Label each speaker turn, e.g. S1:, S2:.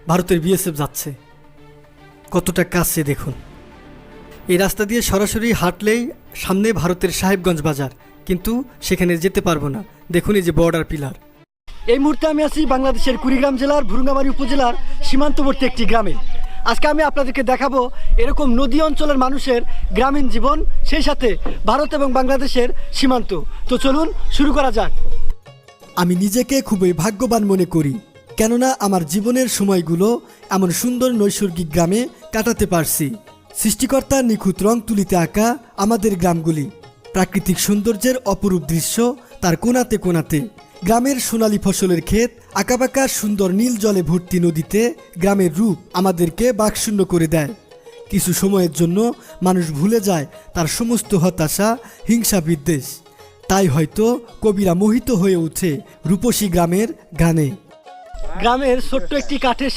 S1: ভারতের বিএসএফ যাচ্ছে। কতটা কাছে দেখুন। এই রাস্তা দিয়ে সরাসরি হাঁটলেই সামনে ভারতের সাহেবগঞ্জ বাজার, কিন্তু সেখানে যেতে পারবো না। দেখুন এই যে বর্ডার পিলার। এই মুহূর্তে আমি আছি বাংলাদেশের কুড়িগ্রাম জেলার ভুরুঙ্গামারী উপজেলার সীমান্তবর্তী একটি গ্রামে। আজকে আমি আপনাদেরকে দেখাবো এরকম নদী অঞ্চলের মানুষের গ্রামীণ জীবন, সেই সাথে ভারত এবং বাংলাদেশের সীমান্ত। তো চলুন শুরু করা যাক। আমি নিজেকে খুবই ভাগ্যবান মনে করি, কেননা আমার জীবনের সময়গুলো এমন সুন্দর নৈসর্গিক গ্রামে কাটাতে পারছি। সৃষ্টিকর্তার নিখুঁত রং তুলিতে আঁকা আমাদের গ্রামগুলি, প্রাকৃতিক সৌন্দর্যের অপরূপ দৃশ্য তার কোণাতে কোণাতে। গ্রামের সোনালী ফসলের ক্ষেত, আঁকাবাঁকা সুন্দর নীল জলে ভর্তি নদীতে গ্রামের রূপ আমাদেরকে বাকশূন্য করে দেয়। কিছু সময়ের জন্য মানুষ ভুলে যায় তার সমস্ত হতাশা, হিংসা, বিদ্বেষ। তাই হয়তো কবিরা মোহিত হয়ে ওঠে রূপসী গ্রামের গানে। গ্রামের ছোট্ট একটি কাঠের